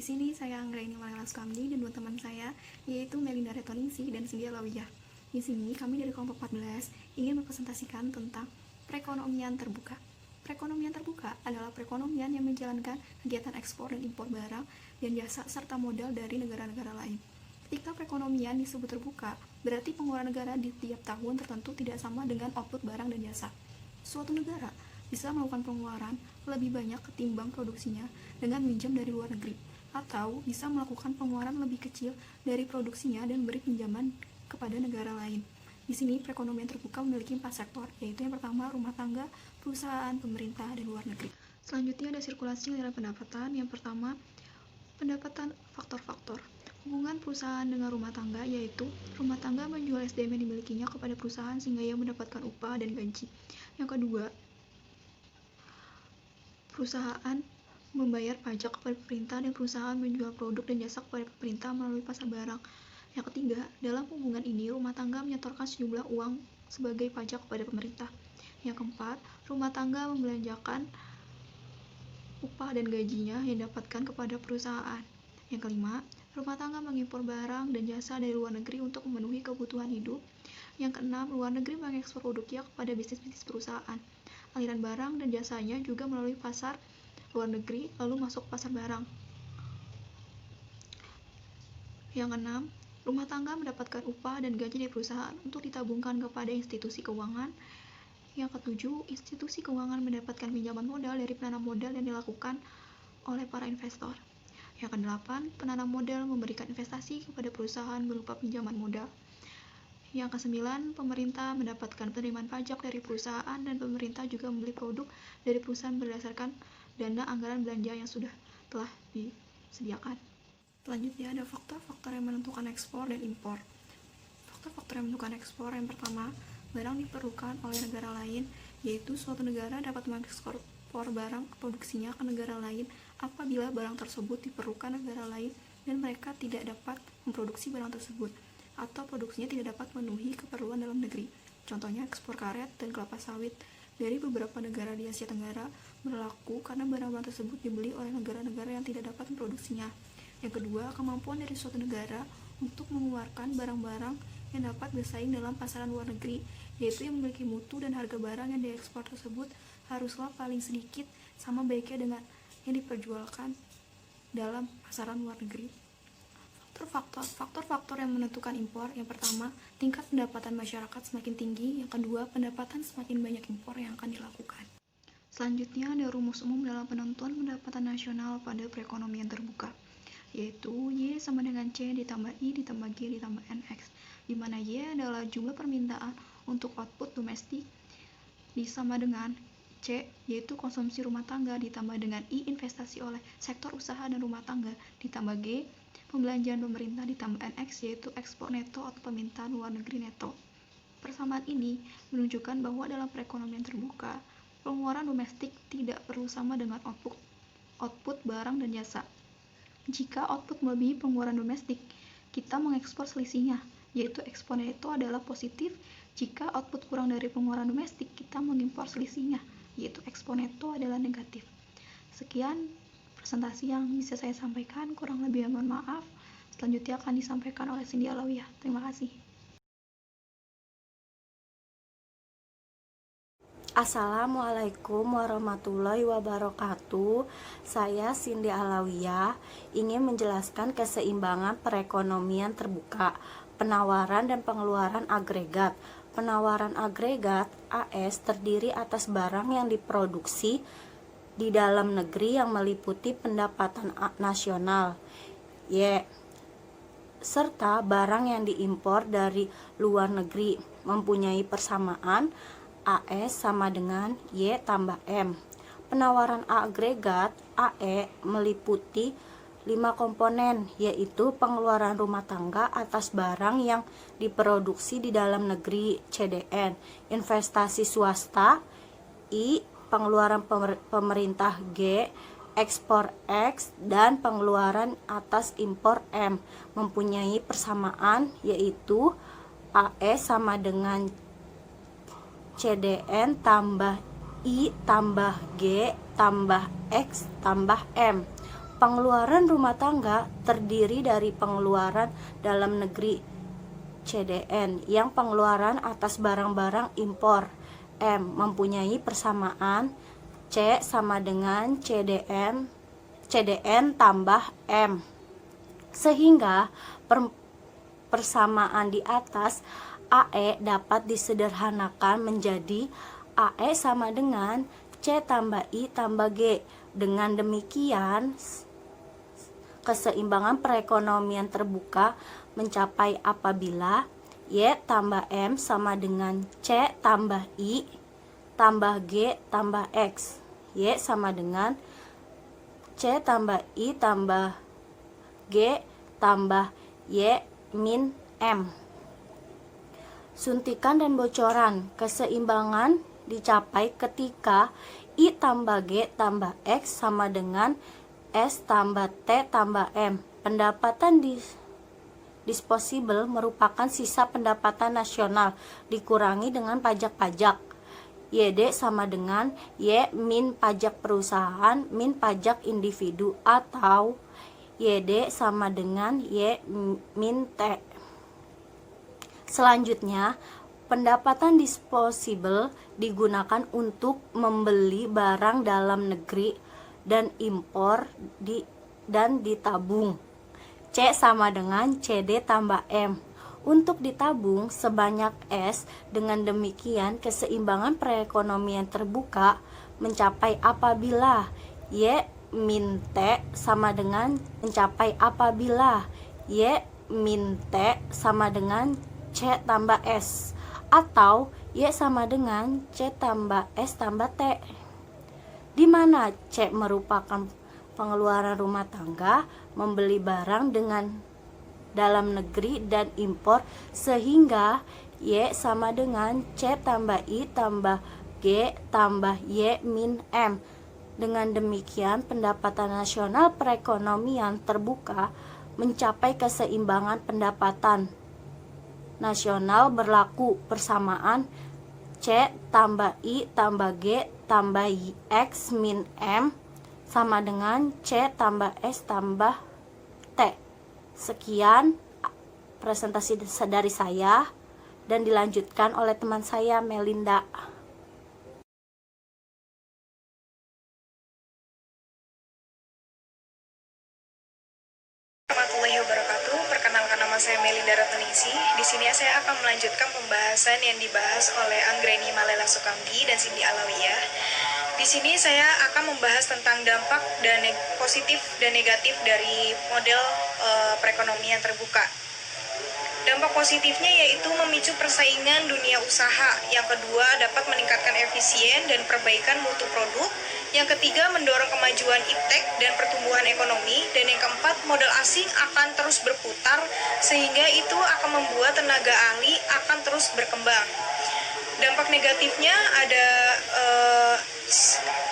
Di sini saya Anggraini Malela Sukamdi dan dua teman saya, yaitu Melinda Retoningsih dan Cindy Alawiyah. Di sini kami dari kelompok 14 ingin mempresentasikan tentang perekonomian terbuka. Perekonomian terbuka adalah perekonomian yang menjalankan kegiatan ekspor dan impor barang dan jasa serta modal dari negara-negara lain. Ketika perekonomian disebut terbuka, berarti pengeluaran negara di tiap tahun tertentu tidak sama dengan output barang dan jasa. Suatu negara bisa melakukan pengeluaran lebih banyak ketimbang produksinya dengan minjam dari luar negeri, atau bisa melakukan pengeluaran lebih kecil dari produksinya dan beri pinjaman kepada negara lain. Di sini perekonomian terbuka memiliki 4 sektor, yaitu yang pertama rumah tangga, perusahaan, pemerintah, dan luar negeri. Selanjutnya ada sirkulasi nilai pendapatan. Yang pertama, pendapatan faktor-faktor. Hubungan perusahaan dengan rumah tangga, yaitu rumah tangga menjual SDM yang dimilikinya kepada perusahaan sehingga ia mendapatkan upah dan gaji. Yang kedua, perusahaan membayar pajak kepada pemerintah dan perusahaan menjual produk dan jasa kepada pemerintah melalui pasar barang. Yang ketiga, dalam hubungan ini rumah tangga menyetorkan sejumlah uang sebagai pajak kepada pemerintah. Yang keempat, rumah tangga membelanjakan upah dan gajinya yang didapatkan kepada perusahaan. Yang kelima, rumah tangga mengimpor barang dan jasa dari luar negeri untuk memenuhi kebutuhan hidup. Yang keenam, luar negeri mengekspor produknya kepada bisnis-bisnis perusahaan. Aliran barang dan jasanya juga melalui pasar luar negeri lalu masuk pasar barang. Yang keenam, rumah tangga mendapatkan upah dan gaji dari perusahaan untuk ditabungkan kepada institusi keuangan. Yang ketujuh, institusi keuangan mendapatkan pinjaman modal dari penanam modal yang dilakukan oleh para investor. Yang kedelapan, penanam modal memberikan investasi kepada perusahaan berupa pinjaman modal. Yang kesembilan, pemerintah mendapatkan penerimaan pajak dari perusahaan dan pemerintah juga membeli produk dari perusahaan berdasarkan dana anggaran belanja yang telah disediakan. Selanjutnya ada faktor-faktor yang menentukan ekspor dan impor. Faktor-faktor yang menentukan ekspor yang pertama, barang diperlukan oleh negara lain, yaitu suatu negara dapat mengekspor barang produksinya ke negara lain apabila barang tersebut diperlukan negara lain dan mereka tidak dapat memproduksi barang tersebut atau produksinya tidak dapat memenuhi keperluan dalam negeri. Contohnya ekspor karet dan kelapa sawit dari beberapa negara di Asia Tenggara berlaku karena barang-barang tersebut dibeli oleh negara-negara yang tidak dapat memproduksinya. Yang kedua, kemampuan dari suatu negara untuk mengeluarkan barang-barang yang dapat bersaing dalam pasaran luar negeri, yaitu yang memiliki mutu dan harga barang yang diekspor tersebut haruslah paling sedikit sama baiknya dengan yang diperjualkan dalam pasaran luar negeri. Faktor-faktor yang menentukan impor, yang pertama, tingkat pendapatan masyarakat semakin tinggi, yang kedua, pendapatan semakin banyak impor yang akan dilakukan. Selanjutnya ada rumus umum dalam penentuan pendapatan nasional pada perekonomian terbuka, yaitu Y sama dengan C ditambah I ditambah G ditambah NX, di mana Y adalah jumlah permintaan untuk output domestik disama dengan C, yaitu konsumsi rumah tangga ditambah dengan I, investasi oleh sektor usaha dan rumah tangga ditambah G, pembelanjaan pemerintah ditambah NX, yaitu ekspor neto atau permintaan luar negeri neto. Persamaan ini menunjukkan bahwa dalam perekonomian terbuka, pengeluaran domestik tidak perlu sama dengan output barang dan jasa. Jika output melebihi pengeluaran domestik, kita mengekspor selisihnya, yaitu ekspor neto adalah positif. Jika output kurang dari pengeluaran domestik, kita mengimpor selisihnya, yaitu ekspor neto adalah negatif. Sekian presentasi yang bisa saya sampaikan, kurang lebih mohon maaf. Selanjutnya akan disampaikan oleh Cindy Alawiyah. Terima kasih. Assalamualaikum warahmatullahi wabarakatuh. Saya Cindy Alawiyah ingin menjelaskan keseimbangan perekonomian terbuka, penawaran dan pengeluaran agregat. Penawaran agregat AS terdiri atas barang yang diproduksi di dalam negeri yang meliputi pendapatan nasional Y, serta barang yang diimpor dari luar negeri mempunyai persamaan AS sama dengan Y tambah M. Penawaran agregat AE meliputi 5 komponen, yaitu pengeluaran rumah tangga atas barang yang diproduksi di dalam negeri CDN, investasi swasta I, pengeluaran pemerintah G, ekspor X, dan pengeluaran atas impor M mempunyai persamaan, yaitu AE sama dengan CDN tambah I tambah G tambah X tambah M. Pengeluaran rumah tangga terdiri dari pengeluaran dalam negeri CDN yang pengeluaran atas barang-barang impor. M mempunyai persamaan C sama dengan CDN tambah M. Sehingga persamaan di atas AE dapat disederhanakan menjadi AE sama dengan C tambah I tambah G. Dengan demikian, keseimbangan perekonomian terbuka mencapai apabila Y tambah M sama dengan C tambah I tambah G tambah X. Y sama dengan C tambah I tambah G tambah Y min M. Suntikan dan bocoran. Keseimbangan dicapai ketika I tambah G tambah X sama dengan S tambah T tambah M. Pendapatan disposable merupakan sisa pendapatan nasional dikurangi dengan pajak-pajak. YD sama dengan Y min pajak perusahaan min pajak individu, atau YD sama dengan Y min T. Selanjutnya, pendapatan disposable digunakan untuk membeli barang dalam negeri dan impor dan ditabung. C sama dengan CD tambah M. Untuk ditabung sebanyak S. Dengan demikian keseimbangan perekonomian terbuka mencapai apabila Y min T sama dengan mencapai apabila Y min T sama dengan C tambah S, atau Y sama dengan C tambah S tambah T, di mana C merupakan pengeluaran rumah tangga membeli barang dengan dalam negeri dan impor, sehingga Y sama dengan C tambah I tambah G tambah Y min M. Dengan demikian pendapatan nasional perekonomian terbuka mencapai keseimbangan pendapatan nasional berlaku persamaan C tambah I tambah G tambah X min M sama dengan C tambah S tambah T. Sekian presentasi dari saya dan dilanjutkan oleh teman saya Melinda. Warahmatullahi wabarakatuh. Perkenalkan, nama saya Melinda Ratnaningsih. Di sini saya akan melanjutkan pembahasan yang dibahas oleh Anggreni Malela Sukamdi dan Cindy Alawiyah. Di sini saya akan membahas tentang dampak dan positif dan negatif dari model perekonomian terbuka. Dampak positifnya yaitu memicu persaingan dunia usaha. Yang kedua, dapat meningkatkan efisien dan perbaikan mutu produk. Yang ketiga, mendorong kemajuan iptek dan pertumbuhan ekonomi. Dan yang keempat, modal asing akan terus berputar sehingga itu akan membuat tenaga ahli akan terus berkembang. Dampak negatifnya ada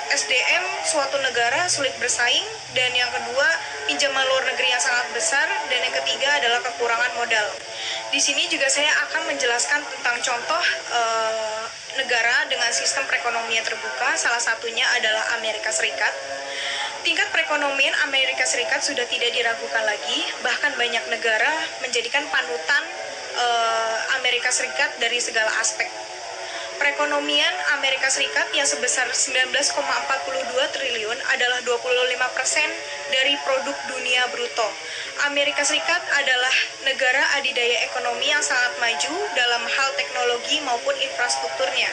SDM suatu negara sulit bersaing, dan yang kedua pinjaman luar negeri yang sangat besar, dan yang ketiga adalah kekurangan modal. Di sini juga saya akan menjelaskan tentang contoh negara dengan sistem perekonomian terbuka. Salah satunya adalah Amerika Serikat. Tingkat perekonomian Amerika Serikat sudah tidak diragukan lagi, bahkan banyak negara menjadikan panutan Amerika Serikat dari segala aspek. Perekonomian Amerika Serikat yang sebesar 19,42 triliun adalah 25% dari produk dunia bruto. Amerika Serikat adalah negara adidaya ekonomi yang sangat maju dalam hal teknologi maupun infrastrukturnya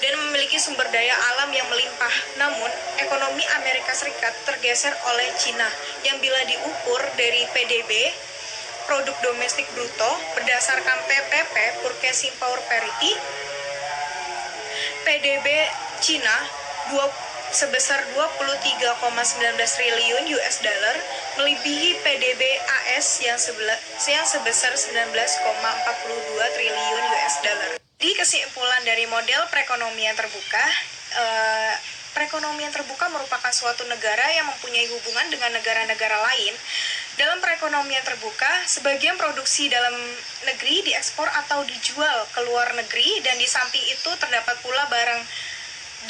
dan memiliki sumber daya alam yang melimpah. Namun, ekonomi Amerika Serikat tergeser oleh Cina yang bila diukur dari PDB, produk domestik bruto, berdasarkan PPP, Purchasing Power Parity, PDB Cina sebesar 23,19 triliun US dollar melebihi PDB AS yang sebesar 19,42 triliun US dollar. Di kesimpulan dari model perekonomian terbuka, perekonomian terbuka merupakan suatu negara yang mempunyai hubungan dengan negara-negara lain. Dalam perekonomian terbuka, sebagian produksi dalam negeri diekspor atau dijual ke luar negeri, dan di samping itu terdapat pula barang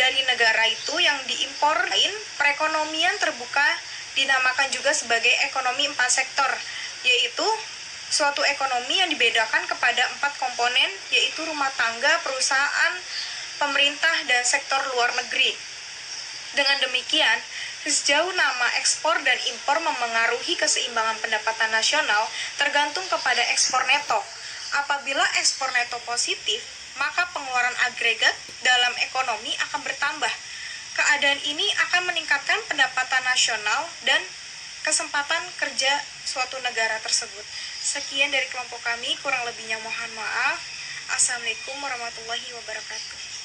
dari negara itu yang diimpor. Perekonomian terbuka dinamakan juga sebagai ekonomi 4 sektor, yaitu suatu ekonomi yang dibedakan kepada 4 komponen, yaitu rumah tangga, perusahaan, pemerintah, dan sektor luar negeri. Dengan demikian, sejauh nama ekspor dan impor memengaruhi keseimbangan pendapatan nasional tergantung kepada ekspor neto. Apabila ekspor neto positif, maka pengeluaran agregat dalam ekonomi akan bertambah. Keadaan ini akan meningkatkan pendapatan nasional dan kesempatan kerja suatu negara tersebut. Sekian dari kelompok kami, kurang lebihnya mohon maaf. Assalamualaikum warahmatullahi wabarakatuh.